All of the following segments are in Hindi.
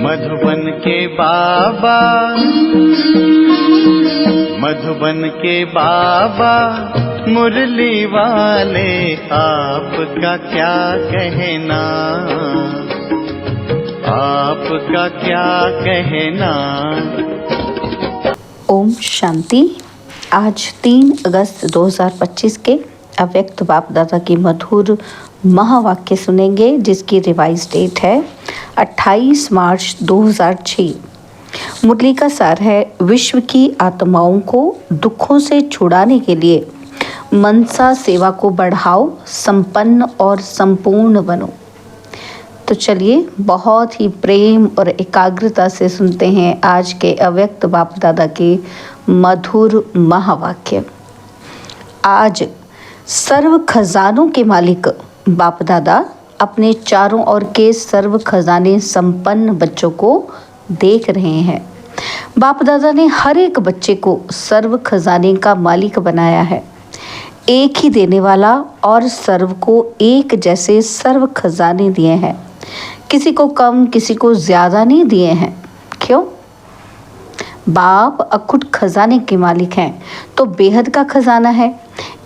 मधुबन के बाबा, मधुबन के बाबा मुरली वाले, आपका क्या कहना, आपका क्या कहना। ओम शांति। आज 3 अगस्त 2025 के अव्यक्त बाप दादा की मधुर महावाक्य सुनेंगे, जिसकी रिवाइज डेट है 28 मार्च 2006। मुरली का सार है, विश्व की आत्माओं को दुखों से छुड़ाने के लिए मनसा सेवा को बढ़ाओ, संपन्न और संपूर्ण बनो। तो चलिए बहुत ही प्रेम और एकाग्रता से सुनते हैं आज के अव्यक्त बाप दादा के मधुर महावाक्य। आज सर्व खजानों के मालिक बाप दादा अपने चारों ओर के सर्व खजाने संपन्न बच्चों को देख रहे हैं। बाप दादा ने हर एक बच्चे को सर्व खजाने का मालिक बनाया है, एक ही देने वाला, और सर्व को एक जैसे सर्व खजाने दिए हैं। किसी को कम किसी को ज़्यादा नहीं दिए हैं। क्यों? बाप अखुट खजाने के मालिक हैं, तो बेहद का खजाना है,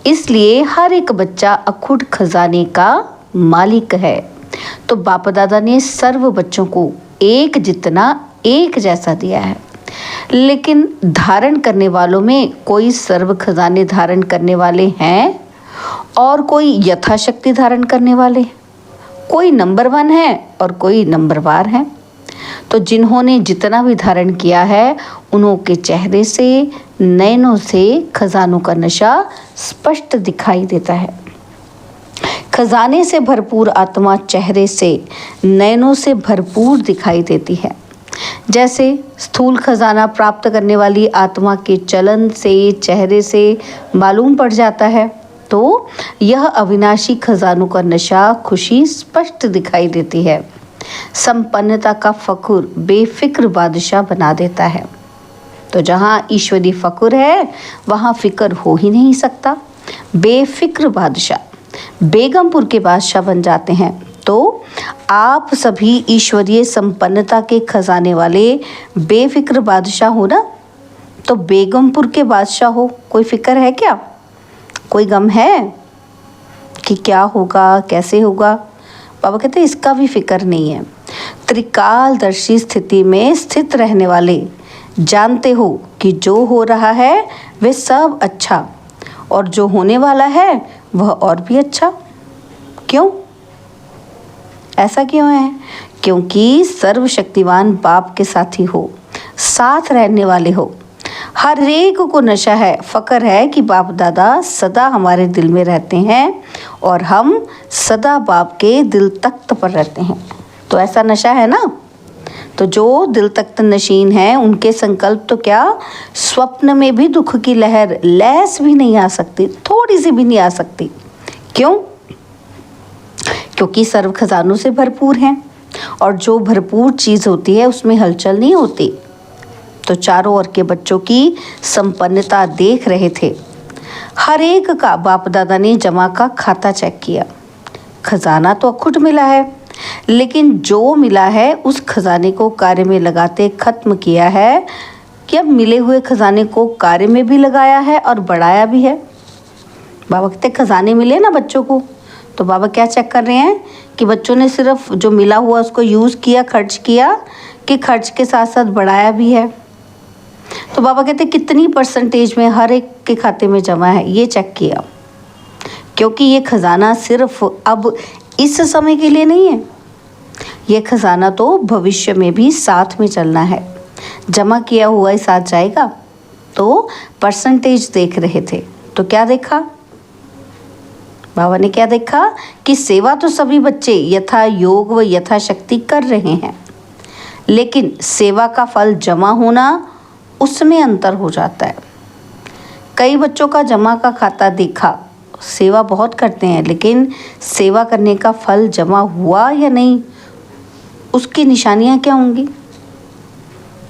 इसलिए हर एक बच्चा अखुट खजाने का मालिक है। तो बाप दादा ने सर्व बच्चों को एक जितना एक जैसा दिया है, लेकिन धारण करने वालों में कोई सर्व खजाने धारण करने वाले हैं और कोई यथाशक्ति धारण करने वाले, कोई नंबर 1 है और कोई नंबरवार है। तो जिन्होंने जितना भी धारण किया है, उन्हों के चेहरे से, नयनों से खजानों का नशा स्पष्ट दिखाई देता है। खजाने से भरपूर आत्मा चेहरे से, नयनों से भरपूर दिखाई देती है। जैसे स्थूल खजाना प्राप्त करने वाली आत्मा के चलन से, चेहरे से मालूम पड़ जाता है, तो यह अविनाशी खजानों का नशा खुशी स्पष्ट दिखाई देती है। संपन्नता का फकुर बेफिक्र बादशाह बना देता है। तो जहाँ ईश्वरी फकुर है, वहाँ फिक्र हो ही नहीं सकता। बेफिक्र बादशाह बेगमपुर के बादशाह बन जाते हैं। तो आप सभी ईश्वरीय संपन्नता के खजाने वाले बेफिक्र बादशाह हो ना। तो बेगमपुर के बादशाह हो, कोई फिक्र है क्या? कोई गम है कि क्या होगा, कैसे होगा? बाबा कहते हैं इसका भी फिक्र नहीं है। त्रिकालदर्शी स्थिति में स्थित रहने वाले जानते हो कि जो हो रहा है वह सब अच्छा, और जो होने वाला है वह और भी अच्छा। क्यों? ऐसा क्यों है? क्योंकि सर्वशक्तिवान बाप के साथी हो, साथ रहने वाले हो। हर एक को नशा है, फ़क्र है कि बाप दादा सदा हमारे दिल में रहते हैं और हम सदा बाप के दिल तख्त पर रहते हैं। तो ऐसा नशा है ना। तो जो दिल तख्त नशीन है, उनके संकल्प तो क्या, स्वप्न में भी दुख की लहर लहस भी नहीं आ सकती, थोड़ी सी भी नहीं आ सकती। क्यों? क्योंकि सर्व खजानों से भरपूर हैं, और जो भरपूर चीज़ होती है उसमें हलचल नहीं होती। तो चारों ओर के बच्चों की संपन्नता देख रहे थे। हर एक का बाप दादा ने जमा का खाता चेक किया। खजाना तो अखुट मिला है, लेकिन जो मिला है उस खजाने को कार्य में लगाते खत्म किया है कि अब मिले हुए खजाने को कार्य में भी लगाया है और बढ़ाया भी है। बाबा कहते खजाने मिले ना बच्चों को, तो बाबा क्या चेक कर रहे हैं कि बच्चों ने सिर्फ जो मिला हुआ उसको यूज़ किया, खर्च किया, कि खर्च के साथ साथ बढ़ाया भी है। तो बाबा कहते कितनी परसेंटेज में हर एक के खाते में जमा है, ये चेक किया। क्योंकि ये खजाना सिर्फ अब इस समय के लिए नहीं है, ये खजाना तो भविष्य में भी साथ में चलना है। जमा किया हुआ ही साथ जाएगा। तो परसेंटेज देख रहे थे, तो क्या देखा बाबा ने? क्या देखा कि सेवा तो सभी बच्चे यथा योग व यथाशक्ति कर रहे हैं, लेकिन सेवा का फल जमा होना, उसमें अंतर हो जाता है। कई बच्चों का जमा का खाता देखा, सेवा बहुत करते हैं, लेकिन सेवा करने का फल जमा हुआ या नहीं, उसकी निशानियां क्या होंगी?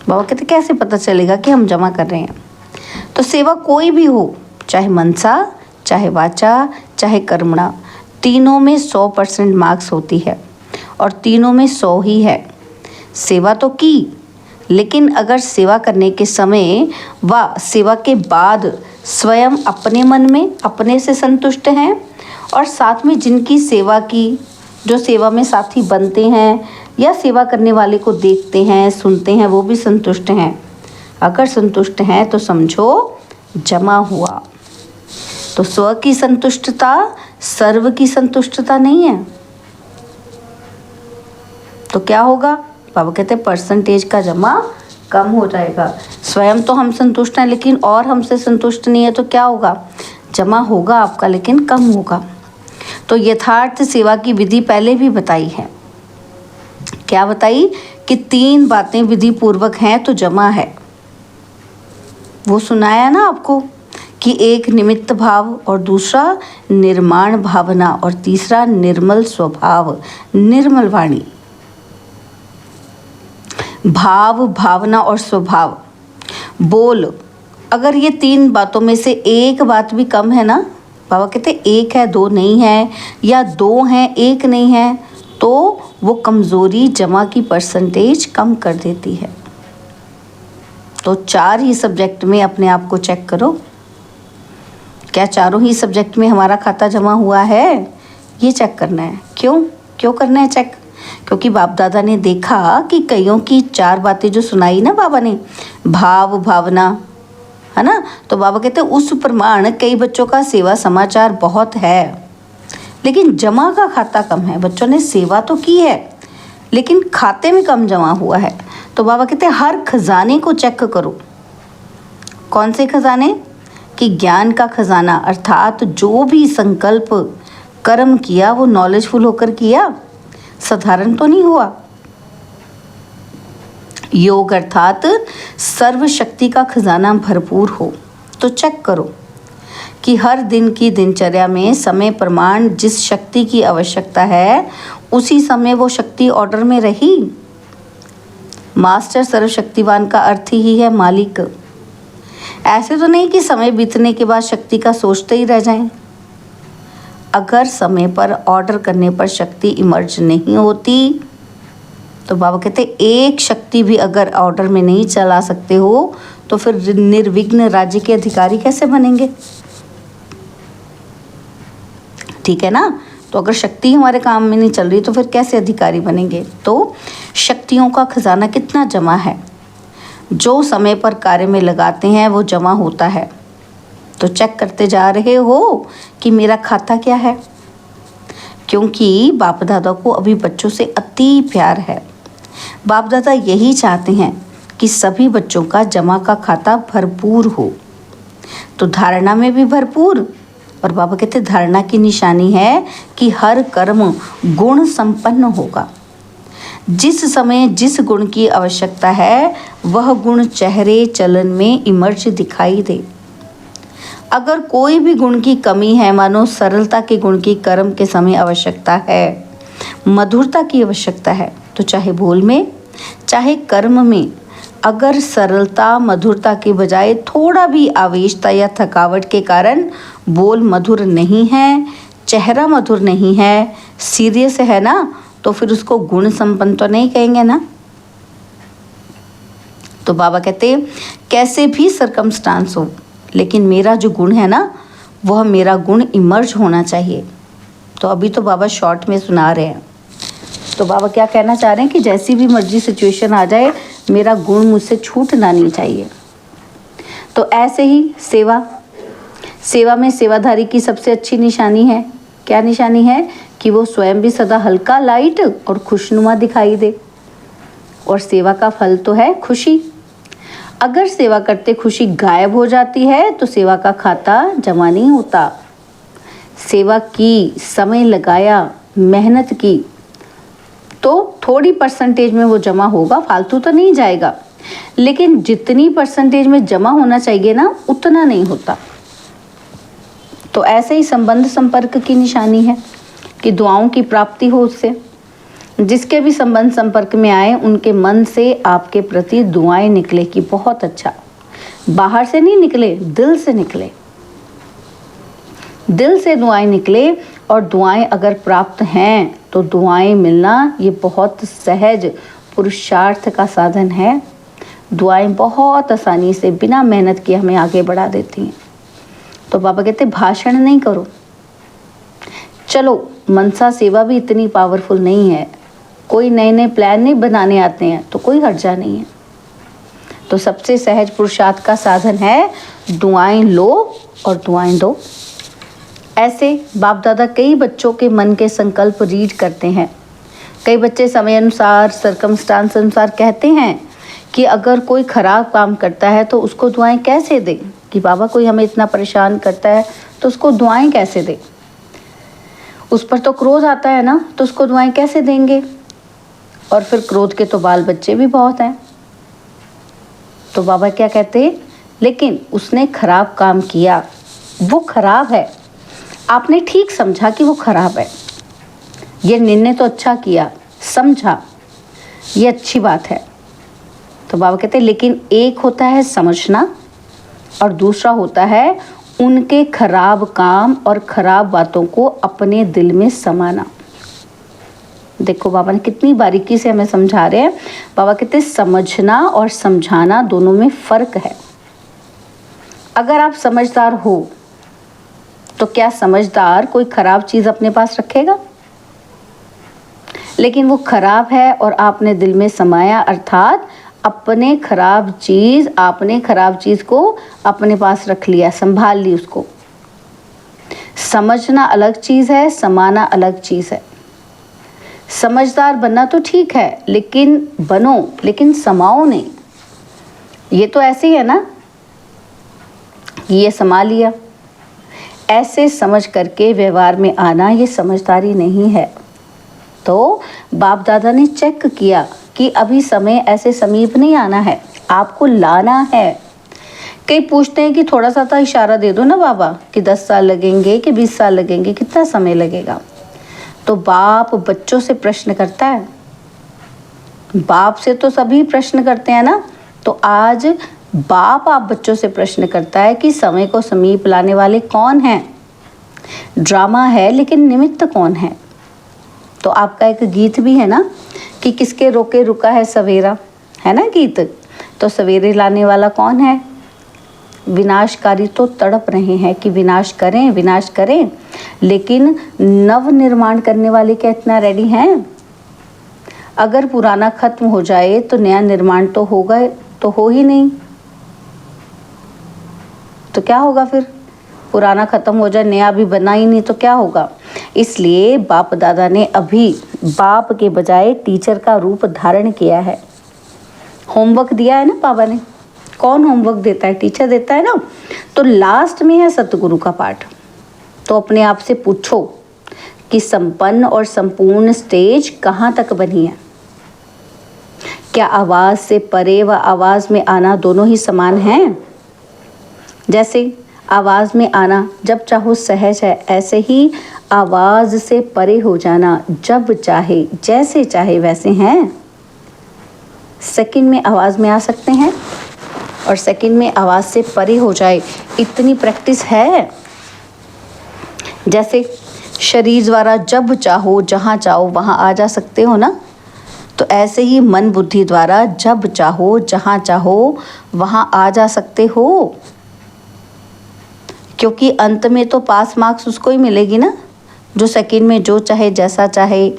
बाबा कहते कैसे पता चलेगा कि हम जमा कर रहे हैं? तो सेवा कोई भी हो, चाहे मनसा, चाहे वाचा, चाहे कर्मणा, तीनों में 100% मार्क्स होती है, और तीनों में 100 ही है। सेवा तो की, लेकिन अगर सेवा करने के समय व सेवा के बाद स्वयं अपने मन में अपने से संतुष्ट हैं और साथ में जिनकी सेवा की, जो सेवा में साथी बनते हैं या सेवा करने वाले को देखते हैं सुनते हैं, वो भी संतुष्ट हैं, अगर संतुष्ट हैं तो समझो जमा हुआ। तो स्व की संतुष्टता सर्व की संतुष्टता नहीं है। तो क्या होगा? बाबा कहते हैं परसेंटेज का जमा कम हो जाएगा। स्वयं तो हम संतुष्ट हैं लेकिन और हमसे संतुष्ट नहीं है तो क्या होगा? जमा होगा आपका लेकिन कम होगा। तो यथार्थ सेवा की विधि पहले भी बताई है। क्या बताई? कि 3 बातें विधि पूर्वक हैं तो जमा है। वो सुनाया ना आपको कि एक निमित्त भाव और दूसरा निर्माण भावना और तीसरा निर्मल स्वभाव, निर्मल वाणी। भाव, भावना और स्वभाव, बोल, अगर ये 3 बातों में से एक बात भी कम है ना, बाबा कहते 1 है 2 नहीं है, या 2 है 1 नहीं है, तो वो कमज़ोरी जमा की परसेंटेज कम कर देती है। तो 4 ही सब्जेक्ट में अपने आप को चेक करो, क्या चारों ही सब्जेक्ट में हमारा खाता जमा हुआ है? ये चेक करना है। क्यों करना है चेक? क्योंकि बाप दादा ने देखा कि कईयों की 4 बातें जो सुनाई ना बाबा ने, भाव, भावना, है ना, तो बाबा कहते हैं उस प्रमाण कई बच्चों का सेवा समाचार बहुत है लेकिन जमा का खाता कम है। बच्चों ने सेवा तो की है लेकिन खाते में कम जमा हुआ है। तो बाबा कहते हैं हर खजाने को चेक करो। कौन से खजाने? कि ज्ञान का खजाना, अर्थात जो भी संकल्प कर्म किया वो नॉलेजफुल होकर किया, साधारण तो नहीं हुआ। योग अर्थात सर्वशक्ति का खजाना भरपूर हो। तो चेक करो कि हर दिन की दिनचर्या में समय प्रमाण जिस शक्ति की आवश्यकता है उसी समय वो शक्ति ऑर्डर में रही। मास्टर सर्वशक्तिवान का अर्थ ही है मालिक। ऐसे तो नहीं कि समय बीतने के बाद शक्ति का सोचते ही रह जाएं। अगर समय पर ऑर्डर करने पर शक्ति इमर्ज नहीं होती तो बाबा कहते एक शक्ति भी अगर ऑर्डर में नहीं चला सकते हो तो फिर निर्विघ्न राज्य के अधिकारी कैसे बनेंगे? ठीक है ना। तो अगर शक्ति हमारे काम में नहीं चल रही तो फिर कैसे अधिकारी बनेंगे? तो शक्तियों का खजाना कितना जमा है, जो समय पर कार्य में लगाते हैं वो जमा होता है। तो चेक करते जा रहे हो कि मेरा खाता क्या है, क्योंकि बाप दादा को अभी बच्चों से अति प्यार है। बाप दादा यही चाहते हैं कि सभी बच्चों का जमा का खाता भरपूर हो। तो धारणा में भी भरपूर, और बाबा कहते धारणा की निशानी है कि हर कर्म गुण संपन्न होगा। जिस समय जिस गुण की आवश्यकता है वह गुण चेहरे चलन में इमर्ज दिखाई दे। अगर कोई भी गुण की कमी है, मानो सरलता के गुण की कर्म के समय आवश्यकता है, मधुरता की आवश्यकता है, तो चाहे बोल में चाहे कर्म में अगर सरलता मधुरता के बजाय थोड़ा भी आवेशता या थकावट के कारण बोल मधुर नहीं है, चेहरा मधुर नहीं है, सीरियस है ना, तो फिर उसको गुण संपन्न तो नहीं कहेंगे ना। तो बाबा कहते कैसे भी सरकमस्टांस हो लेकिन मेरा जो गुण है ना वह मेरा गुण इमर्ज होना चाहिए। तो अभी तो बाबा शॉर्ट में सुना रहे हैं। तो बाबा क्या कहना चाह रहे हैं कि जैसी भी मर्जी सिचुएशन आ जाए मेरा गुण मुझसे छूटना नहीं चाहिए। तो ऐसे ही सेवा में सेवाधारी की सबसे अच्छी निशानी है, क्या निशानी है? कि वो स्वयं भी सदा हल्का, लाइट और खुशनुमा दिखाई दे। और सेवा का फल तो है खुशी। अगर सेवा करते खुशी गायब हो जाती है तो सेवा का खाता जमा नहीं होता। सेवा की, समय लगाया, मेहनत की, तो थोड़ी परसेंटेज में वो जमा होगा, फालतू तो नहीं जाएगा, लेकिन जितनी परसेंटेज में जमा होना चाहिए ना उतना नहीं होता। तो ऐसे ही संबंध संपर्क की निशानी है कि दुआओं की प्राप्ति हो उससे। जिसके भी संबंध संपर्क में आए उनके मन से आपके प्रति दुआएं निकले कि बहुत अच्छा। बाहर से नहीं निकले, दिल से निकले, दिल से दुआएं निकले। और दुआएं अगर प्राप्त हैं तो दुआएं मिलना ये बहुत सहज पुरुषार्थ का साधन है। दुआएं बहुत आसानी से बिना मेहनत किए हमें आगे बढ़ा देती हैं। तो बाबा कहते भाषण नहीं करो। चलो मनसा सेवा भी इतनी पावरफुल नहीं है, कोई नए नए प्लान नहीं बनाने आते हैं तो कोई हर्जा नहीं है। तो सबसे सहज पुरुषार्थ का साधन है दुआएं लो और दुआएं दो। ऐसे बाप दादा कई बच्चों के मन के संकल्प रीड करते हैं। कई बच्चे समय अनुसार, सर्कमस्टांस अनुसार कहते हैं कि अगर कोई ख़राब काम करता है तो उसको दुआएं कैसे दें, कि बाबा कोई हमें इतना परेशान करता है तो उसको दुआएं कैसे दें। उस पर तो क्रोध आता है ना, तो उसको दुआएं कैसे देंगे। और फिर क्रोध के तो बाल बच्चे भी बहुत हैं। तो बाबा क्या कहते हैं, लेकिन उसने खराब काम किया, वो खराब है, आपने ठीक समझा कि वो खराब है, ये निर्णय तो अच्छा किया, समझा, ये अच्छी बात है। तो बाबा कहते हैं लेकिन एक होता है समझना और दूसरा होता है उनके खराब काम और खराब बातों को अपने दिल में समाना। देखो बाबा ने कितनी बारीकी से हमें समझा रहे हैं। बाबा कहते हैं समझना और समझाना दोनों में फ़र्क है। अगर आप समझदार हो तो क्या समझदार कोई ख़राब चीज़ अपने पास रखेगा? लेकिन वो खराब है और आपने दिल में समाया, अर्थात आपने खराब चीज़ को अपने पास रख लिया, संभाल ली उसको। समझना अलग चीज़ है, समाना अलग चीज़ है। समझदार बनना तो ठीक है, लेकिन बनो, लेकिन समाओ नहीं। ये तो ऐसे ही है ना, ये समा लिया, ऐसे समझ करके व्यवहार में आना ये समझदारी नहीं है। तो बाप दादा ने चेक किया कि अभी समय ऐसे समीप नहीं आना है, आपको लाना है। कई पूछते हैं कि थोड़ा सा तो इशारा दे दो ना बाबा, कि 10 साल लगेंगे कि 20 साल लगेंगे, कितना समय लगेगा। तो बाप बच्चों से प्रश्न करता है, बाप से तो सभी प्रश्न करते हैं ना, तो आज बाप आप बच्चों से प्रश्न करता है कि समय को समीप लाने वाले कौन हैं। ड्रामा है लेकिन निमित्त कौन है। तो आपका एक गीत भी है ना कि किसके रोके रुका है सवेरा, है ना गीत। तो सवेरे लाने वाला कौन है? विनाशकारी तो तड़प रहे हैं कि विनाश करें, लेकिन नव निर्माण करने वाले क्या इतना रेडी हैं? अगर पुराना खत्म हो जाए तो नया निर्माण तो होगा, तो हो ही नहीं, तो क्या होगा फिर? पुराना खत्म हो जाए, नया भी बना ही नहीं तो क्या होगा? इसलिए बाप दादा ने अभी बाप के बजाय टीचर का रूप धारण किया है। होमवर्क दिया है ना बाबा ने। कौन होमवर्क देता है? टीचर देता है ना। तो लास्ट में है सतगुरु का पाठ। तो अपने आप से पूछो कि संपन्न और संपूर्ण स्टेज कहाँ तक बनी है? क्या आवाज़ से परे व आवाज़ में आना दोनों ही समान हैं? जैसे आवाज़ में आना जब चाहो सहज है, ऐसे ही आवाज़ से परे हो जाना जब चाहे, जैसे चाहे वैसे हैं। सेकंड में आवाज़ में आ सकते हैं और सेकंड में आवाज़ से परे हो जाए, इतनी प्रैक्टिस है। जैसे शरीर द्वारा जब चाहो जहाँ चाहो वहाँ आ जा सकते हो ना, तो ऐसे ही मन बुद्धि द्वारा जब चाहो जहाँ चाहो वहाँ आ जा सकते हो। क्योंकि अंत में तो पास मार्क्स उसको ही मिलेगी ना जो सेकंड में जो चाहे, जैसा चाहे,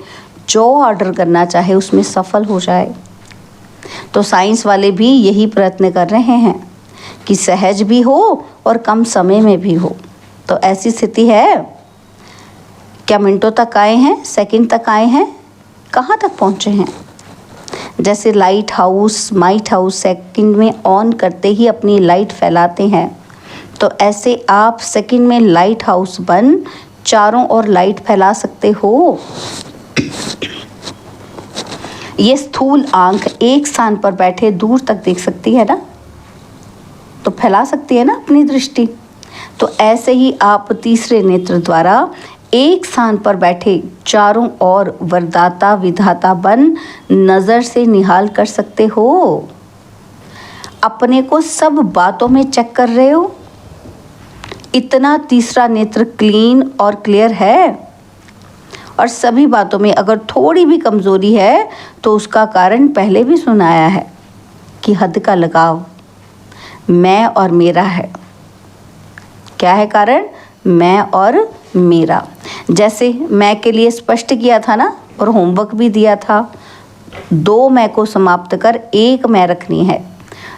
जो ऑर्डर करना चाहे उसमें सफल हो जाए। तो साइंस वाले भी यही प्रयत्न कर रहे हैं कि सहज भी हो और कम समय में भी हो। तो ऐसी स्थिति है। क्या मिनटों तक आए हैं, सेकंड तक आए हैं, कहाँ तक पहुँचे हैं? जैसे लाइट हाउस सेकंड में ऑन करते ही अपनी लाइट फैलाते हैं, तो ऐसे आप सेकंड में लाइट हाउस बन चारों ओर लाइट फैला सकते हो। ये स्थूल आंख एक स्थान पर बैठे दूर तक देख सकती है ना, तो फैला सकती है ना अपनी दृष्टि। तो ऐसे ही आप तीसरे नेत्र द्वारा एक स्थान पर बैठे चारों ओर वरदाता विधाता बन नज़र से निहाल कर सकते हो। अपने को सब बातों में चेक कर रहे हो, इतना तीसरा नेत्र क्लीन और क्लियर है। और सभी बातों में अगर थोड़ी भी कमज़ोरी है तो उसका कारण पहले भी सुनाया है कि हद का लगाव मैं और मेरा है। क्या है कारण? मैं और मेरा। जैसे मैं के लिए स्पष्ट किया था ना, और होमवर्क भी दिया था, 2 मैं को समाप्त कर 1 मैं रखनी है।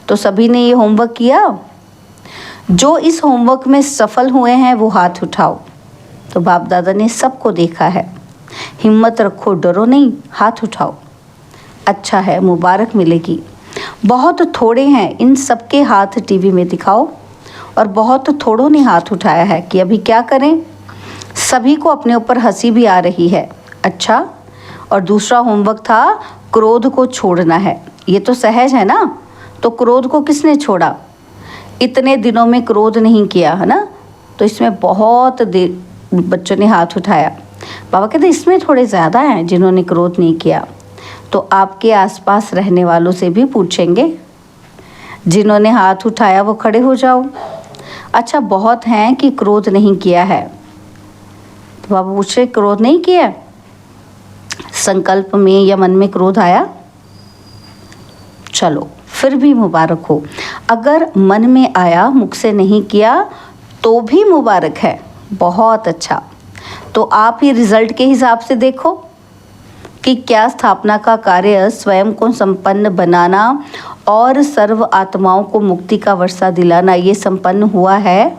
तो सभी ने ये होमवर्क किया? जो इस होमवर्क में सफल हुए हैं वो हाथ उठाओ। तो बाप दादा ने सबको देखा है। हिम्मत रखो, डरो नहीं, हाथ उठाओ। अच्छा है, मुबारक मिलेगी। बहुत थोड़े हैं, इन सबके हाथ टीवी में दिखाओ। और बहुत थोड़ों ने हाथ उठाया है कि अभी क्या करें। सभी को अपने ऊपर हंसी भी आ रही है। अच्छा, और दूसरा होमवर्क था क्रोध को छोड़ना है। ये तो सहज है ना, तो क्रोध को किसने छोड़ा? इतने दिनों में क्रोध नहीं किया है ना, तो इसमें बहुत देर बच्चों ने हाथ उठाया। बाबा कहते इसमें थोड़े ज़्यादा हैं जिन्होंने क्रोध नहीं किया। तो आपके आसपास रहने वालों से भी पूछेंगे, जिन्होंने हाथ उठाया वो खड़े हो जाओ। अच्छा, बहुत हैं कि क्रोध नहीं किया है। तो बाबा पूछ रहे क्रोध नहीं किया, संकल्प में या मन में क्रोध आया? चलो फिर भी मुबारक हो। अगर मन में आया, मुख से नहीं किया, तो भी मुबारक है, बहुत अच्छा। तो आप ही रिजल्ट के हिसाब से देखो कि क्या स्थापना का कार्य स्वयं को संपन्न बनाना और सर्व आत्माओं को मुक्ति का वर्षा दिलाना ये संपन्न हुआ है।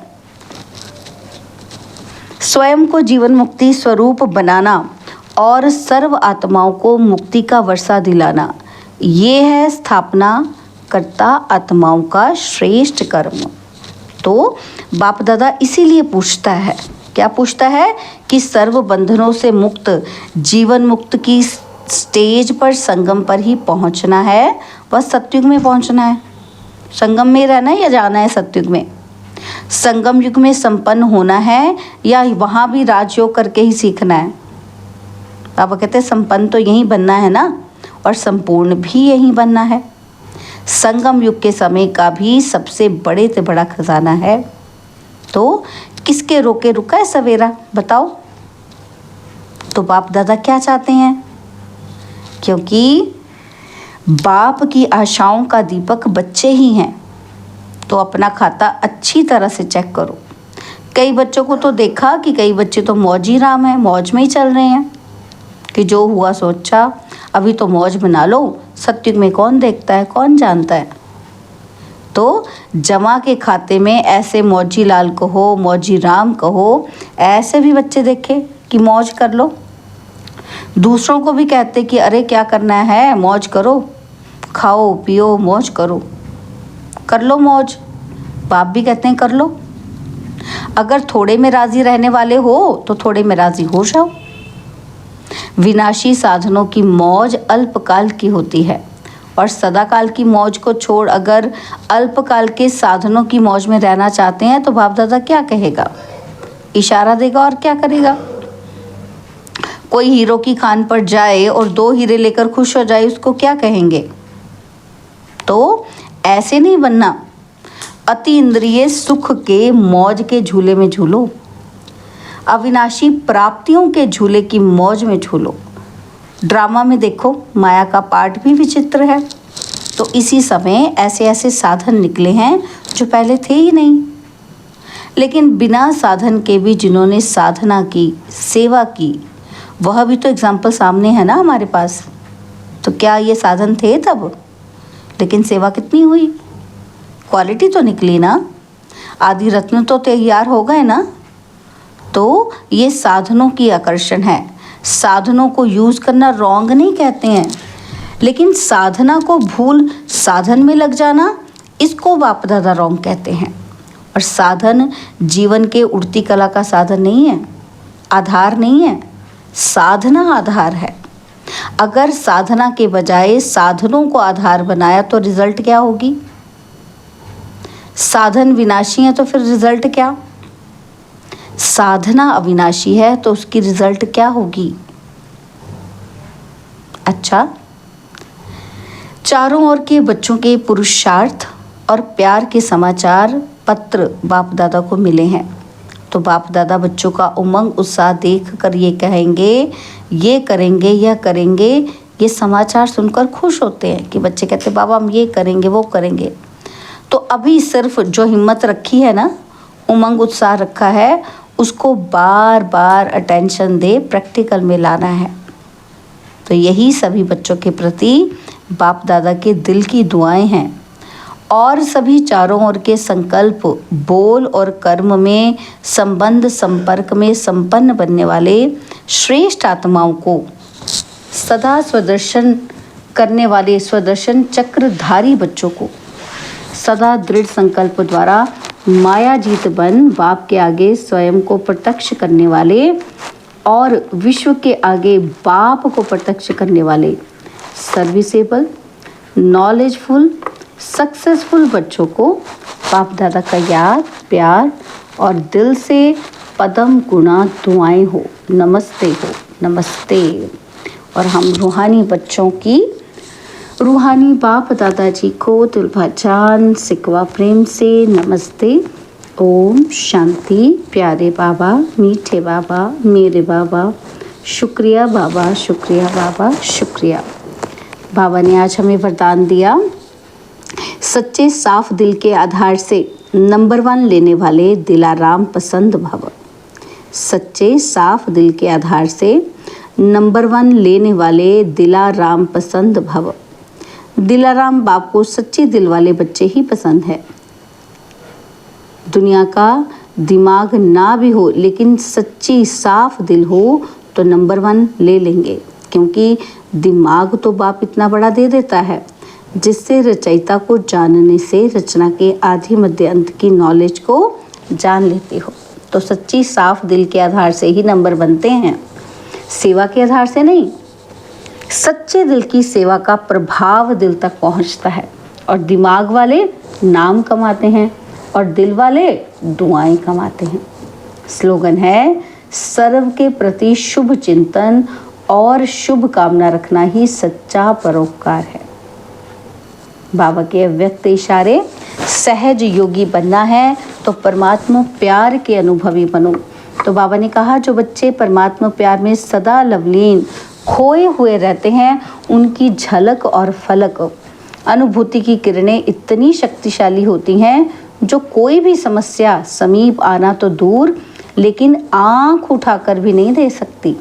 स्वयं को जीवन मुक्ति स्वरूप बनाना और सर्व आत्माओं को मुक्ति का वर्षा दिलाना, ये है स्थापना करता आत्माओं का श्रेष्ठ कर्म। तो बाप दादा इसीलिए पूछता है, क्या पूछता है कि सर्व बंधनों से मुक्त जीवन मुक्त की स्टेज पर संगम पर ही पहुंचना है, वह सतयुग में पहुंचना है। संगम में रहना है या जाना है सतयुग में? संगम युग में संपन्न होना है या वहाँ भी राजयोग करके ही सीखना है? पापा कहते हैं संपन्न तो यहीं बनना है ना, और संपूर्ण भी यहीं बनना है। संगम युग के समय का भी सबसे बड़े से बड़ा खजाना है। तो किसके रोके रुका है सवेरा, बताओ? तो बाप दादा क्या चाहते हैं? क्योंकि बाप की आशाओं का दीपक बच्चे ही हैं, तो अपना खाता अच्छी तरह से चेक करो। कई बच्चों को तो देखा कि कई बच्चे तो मौजी राम हैं, मौज में ही चल रहे हैं कि जो हुआ सोचा, अभी तो मौज बना लो, सतयुग में कौन देखता है, कौन जानता है। तो जमा के खाते में ऐसे मौजी लाल कहो, मौजी राम कहो, ऐसे भी बच्चे देखे कि मौज कर लो। दूसरों को भी कहते कि अरे क्या करना है, मौज करो, खाओ पियो मौज करो, कर लो मौज। बाप भी कहते हैं कर लो। अगर थोड़े में राजी रहने वाले हो तो थोड़े में राजी हो जाओ। विनाशी साधनों की मौज अल्पकाल की होती है, और सदाकाल की मौज को छोड़ अगर अल्पकाल के साधनों की मौज में रहना चाहते हैं तो बाप दादा क्या कहेगा? इशारा देगा और क्या करेगा? कोई हीरो की खान पर जाए और 2 हीरे लेकर खुश हो जाए, उसको क्या कहेंगे? तो ऐसे नहीं बनना। अति इंद्रिय सुख के मौज के झूले में झूलो, अविनाशी प्राप्तियों के झूले की मौज में झूलो। ड्रामा में देखो, माया का पार्ट भी विचित्र है। तो इसी समय ऐसे ऐसे साधन निकले हैं जो पहले थे ही नहीं। लेकिन बिना साधन के भी जिन्होंने साधना की, सेवा की, वह भी तो एग्जाम्पल सामने है ना हमारे पास। तो क्या ये साधन थे तब? लेकिन सेवा कितनी हुई, क्वालिटी तो निकली ना, आदि रत्न तो तैयार हो गए ना। तो ये साधनों की आकर्षण है। साधनों को यूज़ करना रॉन्ग नहीं कहते हैं, लेकिन साधना को भूल साधन में लग जाना, इसको बाप दादा रॉन्ग कहते हैं। और साधन जीवन के उड़ती कला का साधन नहीं है, आधार नहीं है। साधना आधार है। अगर साधना के बजाय साधनों को आधार बनाया तो रिजल्ट क्या होगी? साधन विनाशी है तो फिर रिजल्ट क्या? साधना अविनाशी है तो उसकी रिजल्ट क्या होगी? अच्छा, चारों ओर के बच्चों के पुरुषार्थ और प्यार के समाचार पत्र बाप दादा को मिले हैं। तो बाप दादा बच्चों का उमंग उत्साह देख कर ये कहेंगे, ये करेंगे, यह करेंगे। ये समाचार सुनकर खुश होते हैं कि बच्चे कहते हैं बाबा हम ये करेंगे, वो करेंगे। तो अभी सिर्फ जो हिम्मत रखी है ना, उमंग उत्साह रखा है, उसको बार बार अटेंशन दे, प्रैक्टिकल में लाना है। तो यही सभी बच्चों के प्रति बाप दादा के दिल की दुआएं हैं। और सभी चारों ओर के संकल्प, बोल और कर्म में संबंध संपर्क में संपन्न बनने वाले श्रेष्ठ आत्माओं को सदा स्वदर्शन करने वाले स्वदर्शन चक्रधारी बच्चों को सदा दृढ़ संकल्प द्वारा मायाजीत बन बाप के आगे स्वयं को प्रत्यक्ष करने वाले और विश्व के आगे बाप को प्रत्यक्ष करने वाले सर्विसेबल, नॉलेजफुल, सक्सेसफुल बच्चों को बाप दादा का याद, प्यार और दिल से पदम गुणा दुआएं हो, नमस्ते हो, नमस्ते। और हम रूहानी बच्चों की, रूहानी बाप दादाजी को दिल भर सिकवा प्रेम से नमस्ते। ओम शांति। प्यारे बाबा, मीठे बाबा, मेरे बाबा, शुक्रिया बाबा, शुक्रिया बाबा, शुक्रिया। बाबा ने आज हमें वरदान दिया, सच्चे साफ दिल के आधार से नंबर 1 लेने वाले दिलाराम पसंद भव। सच्चे साफ दिल के आधार से नंबर 1 लेने वाले दिलाराम पसंद भव। दिलाराम बाप को सच्चे दिल वाले बच्चे ही पसंद है। दुनिया का दिमाग ना भी हो लेकिन सच्ची साफ दिल हो तो नंबर 1 ले लेंगे, क्योंकि दिमाग तो बाप इतना बड़ा दे देता है जिससे रचयिता को जानने से रचना के आदि मध्य अंत की नॉलेज को जान लेते हो। तो सच्ची साफ दिल के आधार से ही नंबर बनते हैं, सेवा के आधार से नहीं। सच्चे दिल की सेवा का प्रभाव दिल तक पहुंचता है और दिमाग वाले नाम कमाते हैं और दिल वाले दुआएं कमाते हैं। स्लोगन है, सर्व के प्रति शुभ चिंतन और शुभ कामना रखना ही सच्चा परोपकार है। बाबा के अव्यक्त इशारे, सहज योगी बनना है तो परमात्मा प्यार के अनुभवी बनो। तो बाबा ने कहा जो बच्चे परमात्मा प्यार में सदा लवलीन खोए हुए रहते हैं, उनकी झलक और फलक अनुभूति की किरणें इतनी शक्तिशाली होती हैं जो कोई भी समस्या समीप आना तो दूर, लेकिन आंख उठाकर भी नहीं दे सकती।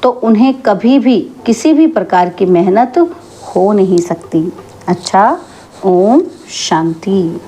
तो उन्हें कभी भी किसी भी प्रकार की मेहनत हो नहीं सकती। अच्छा, ओम शांति।